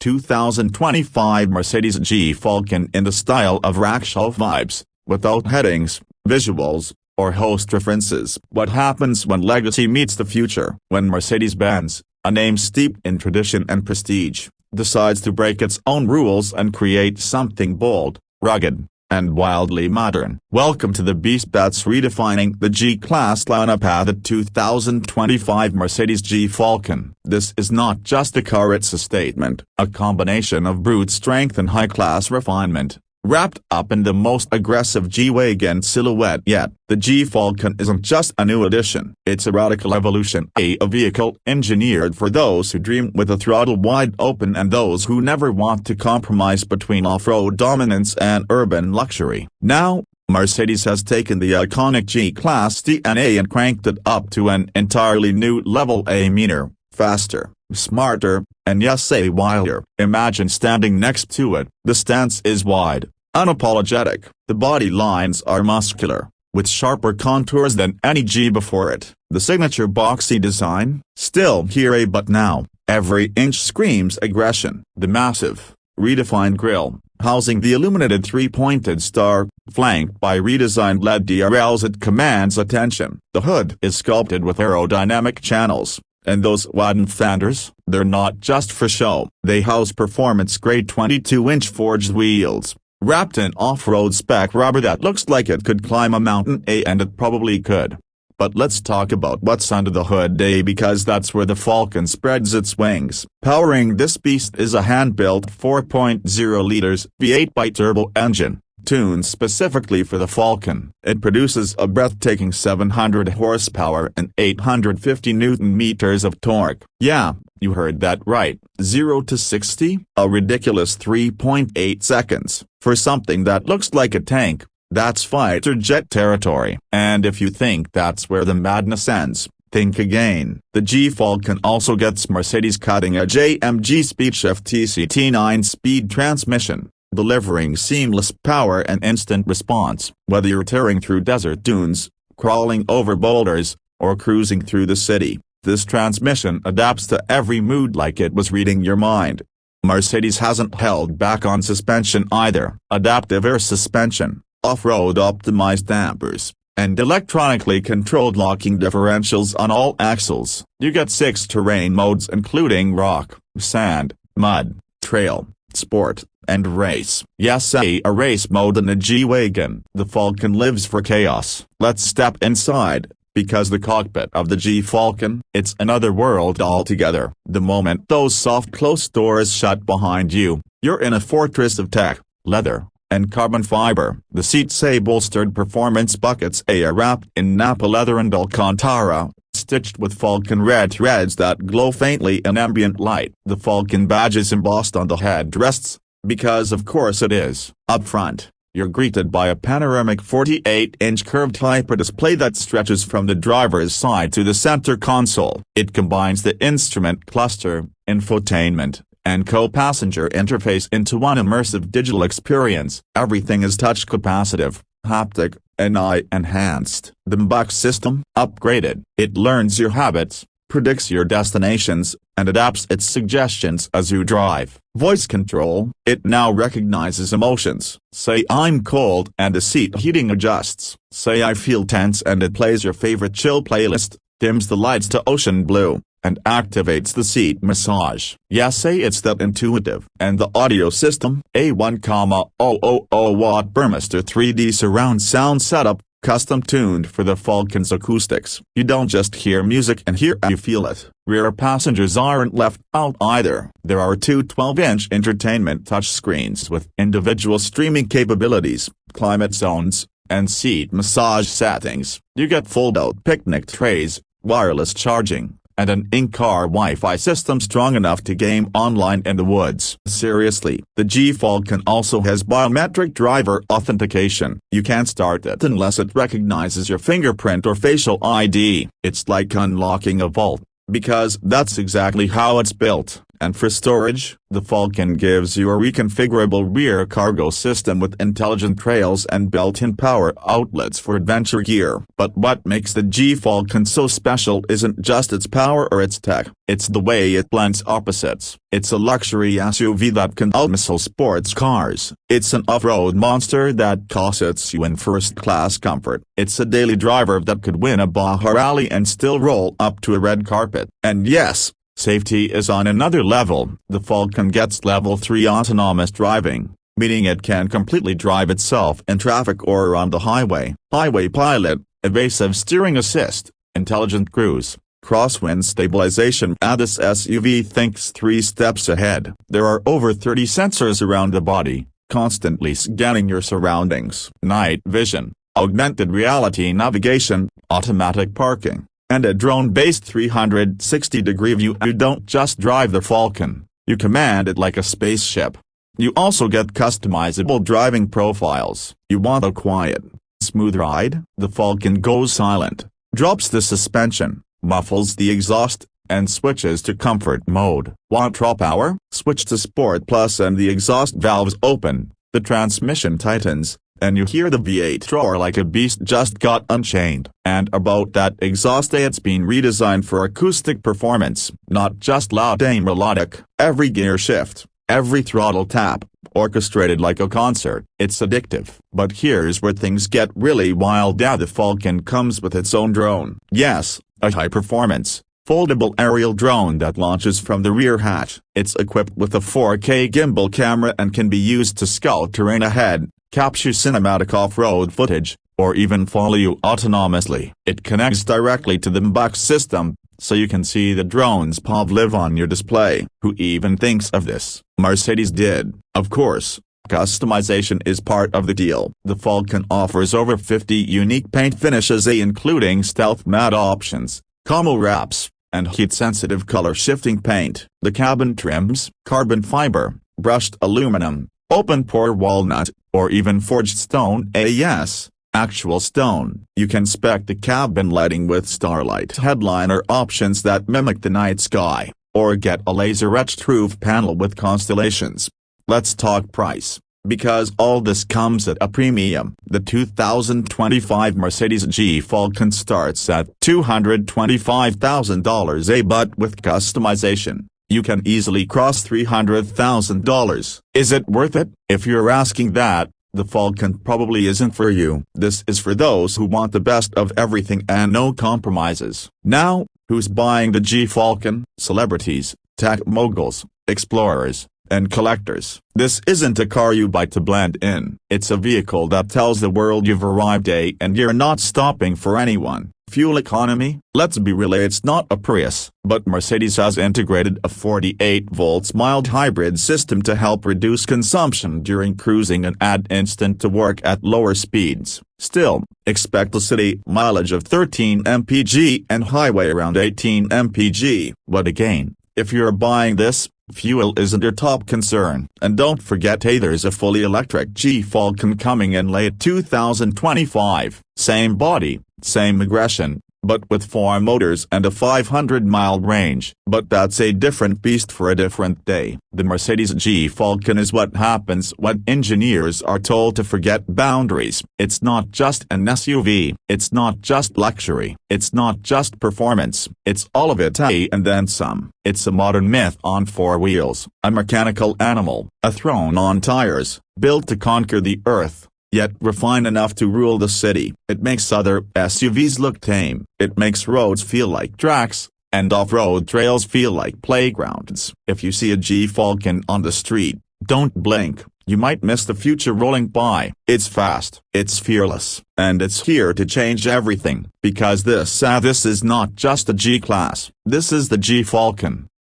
2025 Mercedes G-Falcon in the style of rickshaw vibes, without headings, visuals, or host references. What happens when legacy meets the future? When Mercedes-Benz, a name steeped in tradition and prestige, decides to break its own rules and create something bold, rugged, and wildly modern. Welcome to the beast that's redefining the G-Class lineup at the 2025 Mercedes G-Falcon. This is not just a car, it's a statement, a combination of brute strength and high-class refinement, wrapped up in the most aggressive G-Wagon silhouette yet. The G-Falcon isn't just a new addition, it's a radical evolution, a vehicle engineered for those who dream with a throttle wide open and those who never want to compromise between off-road dominance and urban luxury. Now, Mercedes has taken the iconic G-Class DNA and cranked it up to an entirely new level, a meaner, faster, smarter, and yes, a wilder. Imagine standing next to it. The stance is wide, unapologetic. The body lines are muscular, with sharper contours than any G before it. The signature boxy design, still here but now, every inch screams aggression. The massive, redefined grille, housing the illuminated three-pointed star, flanked by redesigned LED DRLs, it commands attention. The hood is sculpted with aerodynamic channels. And those wooden fenders, they're not just for show. They house performance-grade 22-inch forged wheels, wrapped in off-road spec rubber that looks like it could climb a mountain, and it probably could. But let's talk about what's under the hood, because that's where the Falcon spreads its wings. Powering this beast is a hand-built 4.0 liters V8 bi-turbo engine, tuned specifically for the Falcon. It produces a breathtaking 700 horsepower and 850 Newton-meters of torque. Yeah, you heard that right. 0 to 60, a ridiculous 3.8 seconds. For something that looks like a tank, that's fighter jet territory. And if you think that's where the madness ends, think again. The G-Falcon also gets Mercedes' cutting-edge AMG SPEEDSHIFT TCT 9-speed transmission, delivering seamless power and instant response. Whether you're tearing through desert dunes, crawling over boulders, or cruising through the city, this transmission adapts to every mood like it was reading your mind. Mercedes hasn't held back on suspension either. Adaptive air suspension, off-road optimized dampers, and electronically controlled locking differentials on all axles. You get 6 terrain modes including rock, sand, mud, trail, sport, and race. Yes, a race mode in a G-Wagon. The Falcon lives for chaos. Let's step inside, because the cockpit of the G-Falcon, it's another world altogether. The moment those soft closed doors shut behind you, you're in a fortress of tech, leather, and carbon fiber. The seats say bolstered performance buckets are wrapped in Napa leather and Alcantara, stitched with Falcon red threads that glow faintly in ambient light. The Falcon badge is embossed on the headrests, because of course it is. Up front, you're greeted by a panoramic 48-inch curved hyperdisplay that stretches from the driver's side to the center console. It combines the instrument cluster, infotainment, and co-passenger interface into one immersive digital experience. Everything is touch capacitive, haptic, and AI-enhanced. The MBUX system, upgraded. It learns your habits, predicts your destinations, and adapts its suggestions as you drive. Voice control, it now recognizes emotions. Say I'm cold and the seat heating adjusts. Say I feel tense and it plays your favorite chill playlist, dims the lights to ocean blue, and activates the seat massage. Yes, say it's that intuitive. And the audio system, a 1,000 watt Burmester 3D surround sound setup, custom tuned for the Falcon's acoustics. You don't just hear music and you feel it. Rear passengers aren't left out either. There are two 12-inch entertainment touchscreens with individual streaming capabilities, climate zones, and seat massage settings. You get fold-out picnic trays, wireless charging, and an in-car Wi-Fi system strong enough to game online in the woods. Seriously, the G-Falcon also has biometric driver authentication. You can't start it unless it recognizes your fingerprint or facial ID. It's like unlocking a vault, because that's exactly how it's built. And for storage, the Falcon gives you a reconfigurable rear cargo system with intelligent trails and built-in power outlets for adventure gear. But what makes the G-Falcon so special isn't just its power or its tech, it's the way it blends opposites. It's a luxury SUV that can outmuscle sports cars. It's an off-road monster that cosets you in first-class comfort. It's a daily driver that could win a Baja rally and still roll up to a red carpet. And yes, safety is on another level. The Falcon gets level 3 autonomous driving, meaning it can completely drive itself in traffic or on the highway. Highway pilot, evasive steering assist, intelligent cruise, crosswind stabilization. And this SUV thinks 3 steps ahead. There are over 30 sensors around the body, constantly scanning your surroundings. Night vision, augmented reality navigation, automatic parking, and a drone-based 360-degree view. You don't just drive the Falcon, you command it like a spaceship. You also get customizable driving profiles. You want a quiet, smooth ride? The Falcon goes silent, drops the suspension, muffles the exhaust, and switches to comfort mode. Want raw power? Switch to Sport Plus and the exhaust valves open, the transmission tightens, and you hear the V8 roar like a beast just got unchained. And about that exhaust, it's been redesigned for acoustic performance, not just loud and melodic. Every gear shift, every throttle tap, orchestrated like a concert. It's addictive. But here's where things get really wild. The Falcon comes with its own drone. Yes, a high-performance, foldable aerial drone that launches from the rear hatch. It's equipped with a 4K gimbal camera and can be used to scout terrain ahead, capture cinematic off-road footage, or even follow you autonomously. It connects directly to the MBUX system, so you can see the drone's POV live on your display. Who even thinks of this? Mercedes did, of course. Customization is part of the deal. The Falcon offers over 50 unique paint finishes, including stealth matte options, camo wraps, and heat-sensitive color-shifting paint. The cabin trims, carbon fiber, brushed aluminum, open-pore walnut, or even forged stone. Yes, actual stone. You can spec the cabin lighting with starlight headliner options that mimic the night sky, or get a laser-etched roof panel with constellations. Let's talk price, because all this comes at a premium. The 2025 Mercedes G-Falcon starts at $225,000, but with customization, you can easily cross $300,000. Is it worth it? If you're asking that, the Falcon probably isn't for you. This is for those who want the best of everything and no compromises. Now, who's buying the G-Falcon? Celebrities, tech moguls, explorers, and collectors. This isn't a car you buy to blend in. It's a vehicle that tells the world you've arrived and you're not stopping for anyone. Fuel economy? Let's be real, it's not a Prius, but Mercedes has integrated a 48-volt mild hybrid system to help reduce consumption during cruising and add instant to work at lower speeds. Still, expect a city mileage of 13 mpg and highway around 18 mpg. But again, if you're buying this, fuel isn't your top concern. And don't forget, there's a fully electric G-Falcon coming in late 2025. Same body, same aggression, but with 4 motors and a 500-mile range. But that's a different beast for a different day. The Mercedes G-Falcon is what happens when engineers are told to forget boundaries. It's not just an SUV. It's not just luxury. It's not just performance. It's all of it and then some. It's a modern myth on 4 wheels, a mechanical animal, a throne on tires, built to conquer the earth, yet refined enough to rule the city. It makes other SUVs look tame. It makes roads feel like tracks, and off-road trails feel like playgrounds. If you see a G-Falcon on the street, don't blink. You might miss the future rolling by. It's fast, it's fearless, and it's here to change everything. Because this is not just a G-Class. This is the G-Falcon.